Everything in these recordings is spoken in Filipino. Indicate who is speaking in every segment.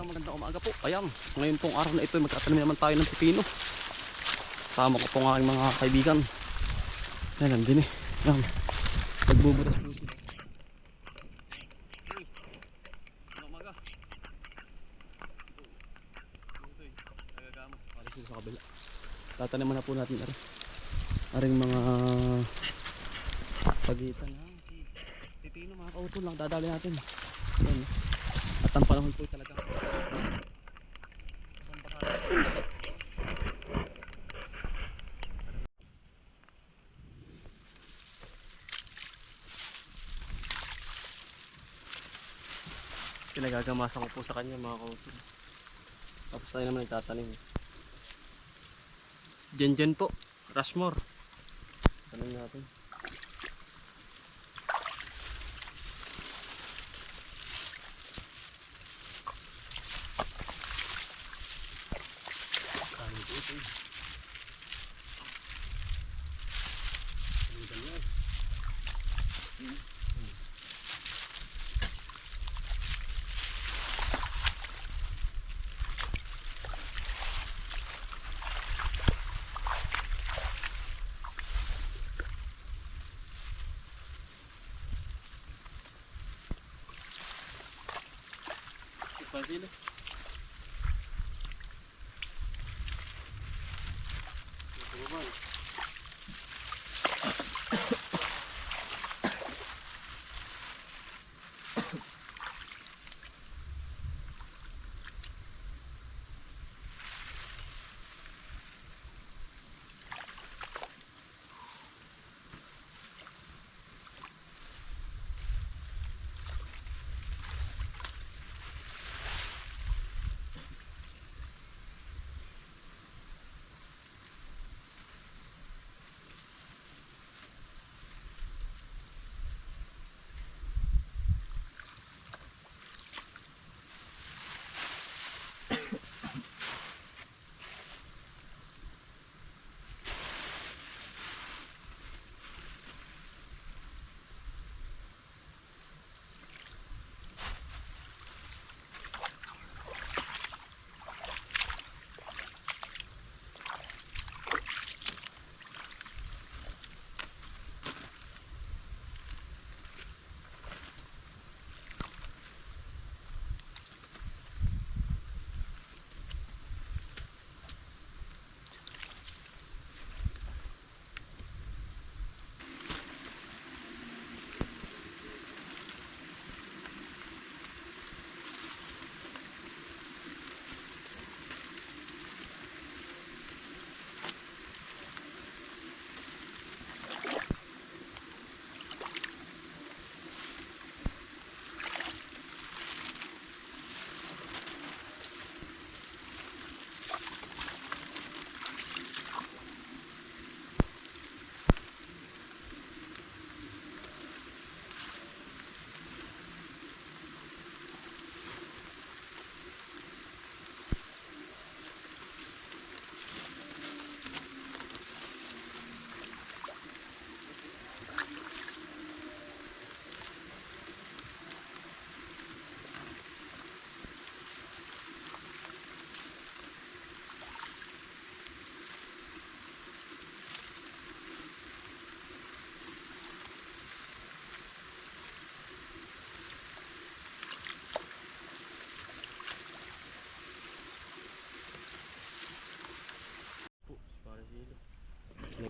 Speaker 1: magandang umaga po. Ayan, ngayon pong araw na ito magtatanim naman tayo ng pipino. Kasama ko po ng aking mga kaibigan. Ayan, nandun eh. Ayan, nagbubutas po sila. Magandang umaga. Nagagamas para sila sa kabila. Tataniman na po natin aring mga pagitan ha. Si pipino mga kautol lang dadali natin. Ayan. At ang panahon po talaga pinagagamasa ko po sa kanya mga kautol. Tapos tayo naman nagtatanim. Dyan po, Rushmore. Tanim natin. Sila.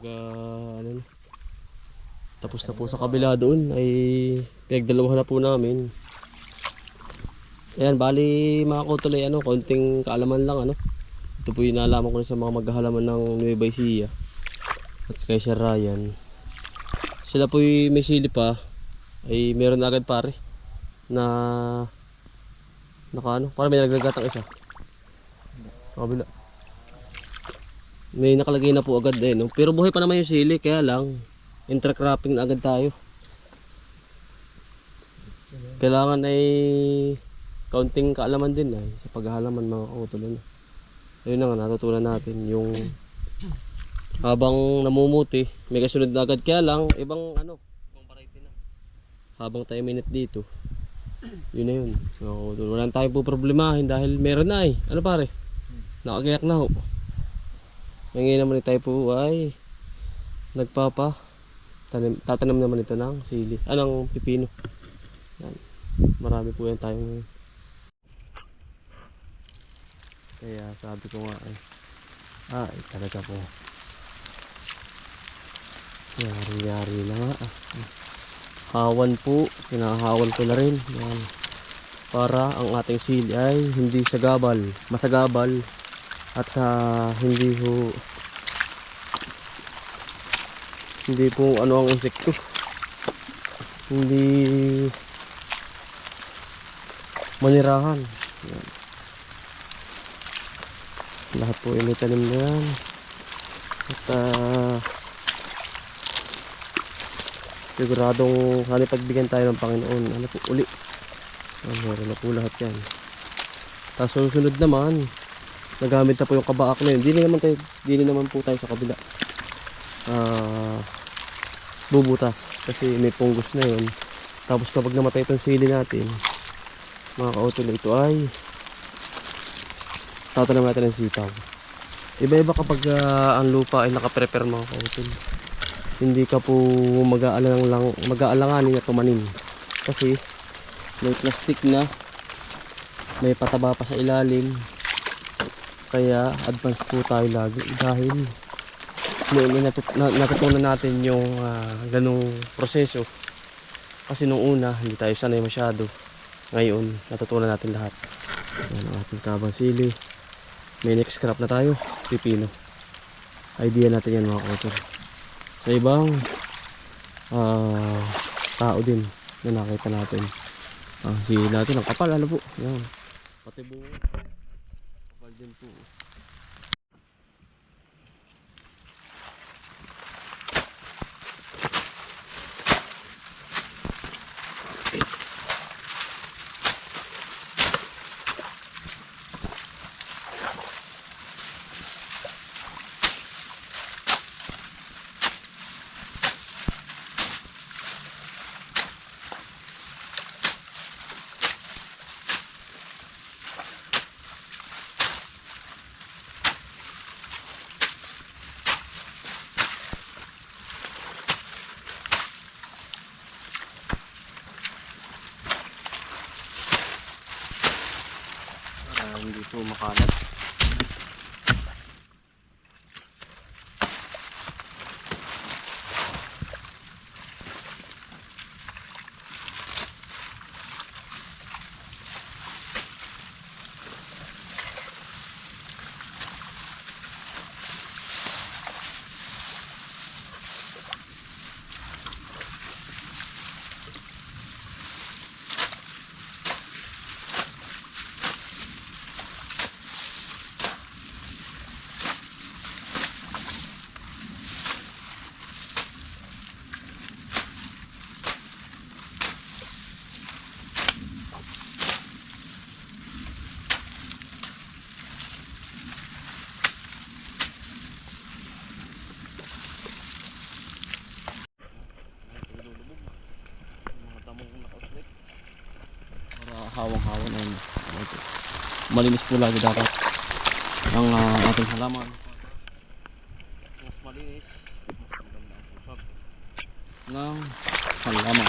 Speaker 1: Ano na. Tapos na po sa kabila doon ay pinagdalawahan na po namin. Ayan, bali mga kautol ay konting kaalaman lang Ito po yung nalaman ko sa mga maghahalaman ng Nueva Ecija at kay Sir Ryan. Sila po yung may sili pa ay meron na agad pare na para may naglagatang isa sa kabila. May nakalagay na po agad pero buhay pa naman yung sili, kaya lang intercropping na agad tayo. Kailangan ay kaunting kaalaman din sa paghahalaman mga kautol. Ayun na nga, natutunan natin yung habang namumuti may kasunod na agad, kaya lang ibang variety na habang tayo minute dito Yun na yun. So, wala na tayo po problemahin dahil meron na eh. Ano pare? Nakagayak na ho. Ngayon naman tayo po ay tatanim naman ito ng sili. Anong pipino. Yan. Marami po yan tayong. Kaya sabi ko nga ay talaga po. Yari na nga. Hawan po. Kinahawan ko na rin. Yan. Para ang ating sili ay hindi masagabal at hindi po ano ang insekto. Hindi manirahan. Yan. Lahat po yung tanim na yan. At siguradong pagbigyan tayo ng Panginoon. Ano po uli? Meron na po lahat yan. Tapos susunod naman, nagamit na po yung kabaak na yun. Dili naman po tayo sa kabila. Bubutas. Kasi may punggos na yun. Tapos kapag namatay itong sili natin, mga kautol, ito ay tatanam natin ng sitaw. Iba-iba kapag ang lupa ay nakaprepare mga kautol. Hindi ka po mag-aalanganin na tumanim. Kasi may plastic na, may pataba pa sa ilalim. Kaya advance po tayo lagi dahil natutunan natin yung ganong proseso. Kasi nung una hindi tayo sanay masyado. Ngayon natutunan natin lahat. Yan ang ating kabang sili. May next crop na tayo, pipino. Idea natin yan mga kautor. Sa ibang tao din na nakita natin. Sili natin ang kapal, ano po. Yan. Pati bunga. Kapal din po. Hindi po makalat. Hawang-hawang and malinis po lagi dapat ang ating halaman. Mas malinis, mas maganda ang pusag ng halaman.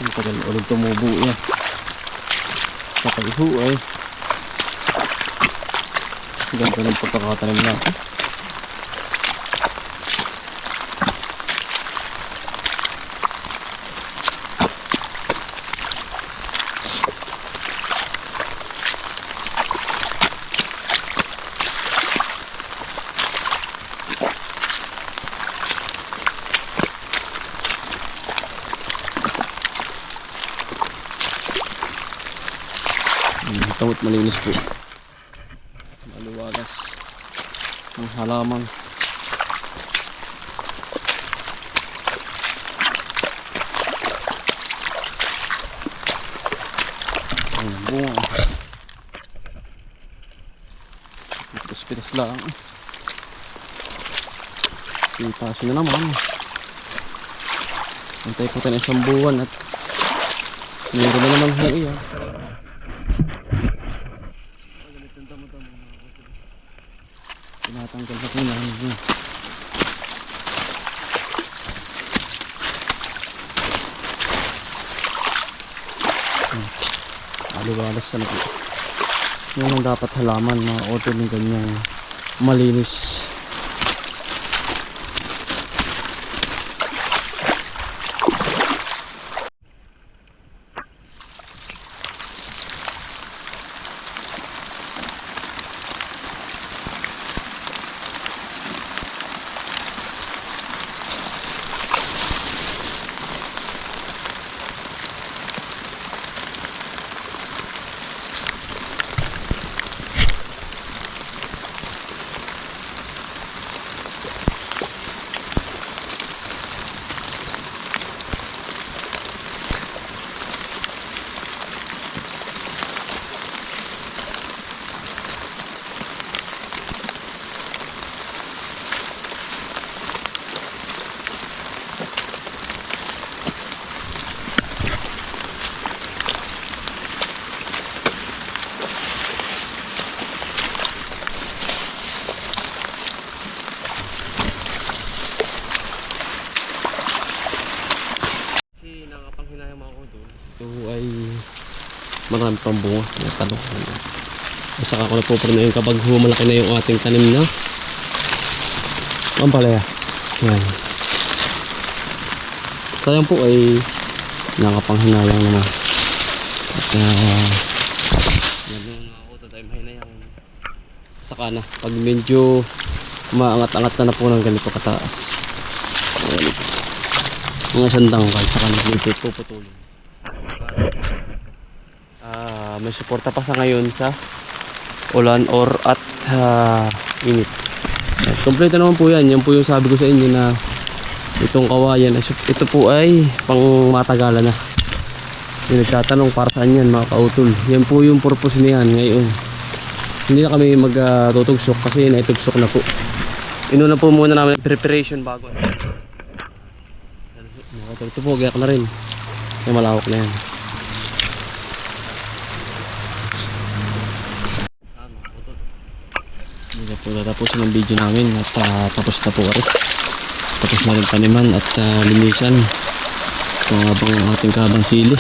Speaker 1: Ang tagal ulit tumubo yan. Kapag iho ay ganda ng pagkakatanim natin. Tawit malinis po, maluwagas ang halaman. Ang bunga pitas-pitas lang. Itasin na naman. Antay po tayo ng isang buwan at meron na naman ho iyan. Tinatanggal na po namin. Aliwalas na po. Yung ang dapat halaman, mga utol ng ganyang malinis. Ito ay marami pang bunga na talong. At saka ko na po na yung kapag malaki na yung ating tanim na ampalaya. Yan. Sayang po ay nakapanghinayang naman. At yan yung nakakota tayo mahinayang. Saka na pag medyo maangat-angat na po ng ganito kataas. Ayan. Mga sandang kahit saka nagpuputulin. May suporta pa sa ngayon sa ulan or at init. Kompleto naman po yan. Yan po yung sabi ko sa inyo na itong kawayan. Ito po ay pang matagalan na. Yung nagtatanong para saan yan mga kautol. Yan po yung purpose niyan ngayon. Hindi na kami magtutugsok kasi naitugsok na po. Inuna po muna namin preparation bago. Ito po, gayak na rin. May malawak na yan. Hindi na po natapusin ang video namin at tapos na po rin. Tapos na rin taniman at linisan. Ito habang ating kabang sili.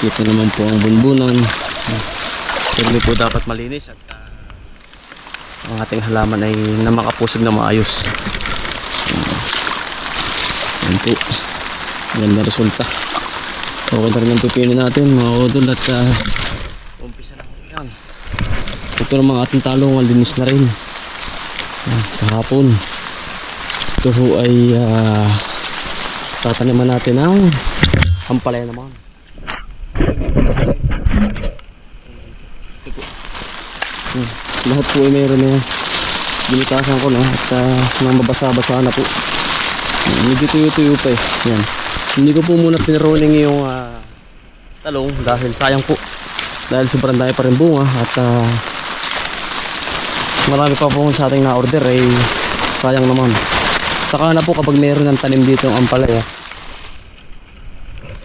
Speaker 1: Ito naman po ang bunbunan. Hindi po dapat malinis at ang ating halaman ay na makapusog na maayos. Yan po. Ganda resulta. Okay na rin ang pipino natin mga udol at umpisa na po yan. Ito ng mga ating talong linis na rin. Kahapon ito ho ay tataniman natin ang ampalaya naman. Ito po. Lahat po ay mayroon na binitasan ko na at mabasa-basa na po. Medyo tuyo-tuyo pa eh. Yan. Hindi ko po muna pinroning yung talong dahil sayang po. Dahil sobrang dami pa rin bunga at marami pa po sa ating na-order ay sayang naman. Saka na po kapag mayroon ng tanim dito ang ampalaya.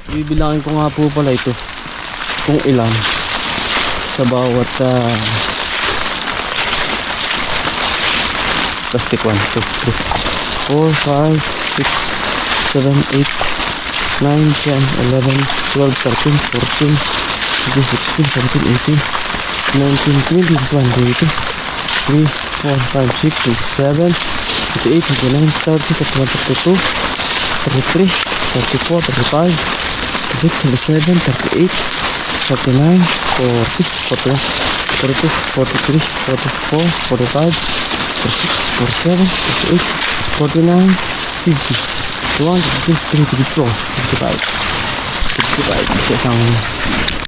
Speaker 1: Bibilangin ko nga po pala ito kung ilan sa bawat plastic 1, 2, 3, 4, 5, 6, 7, 8, 9, 10, 11, 12, 13, 14, 15, 16, 17, 18, 19, 20, 21, 22, 3, 4, 5, 6, 7, 28, 29, 30, 31, 32, 33, 34, 35, 36, 37, 38, 39, 40, 41, 42, 43, 44, 45, 46, 47, 48, 49, 50, 51, 52, 53, 54, 55, 55, isang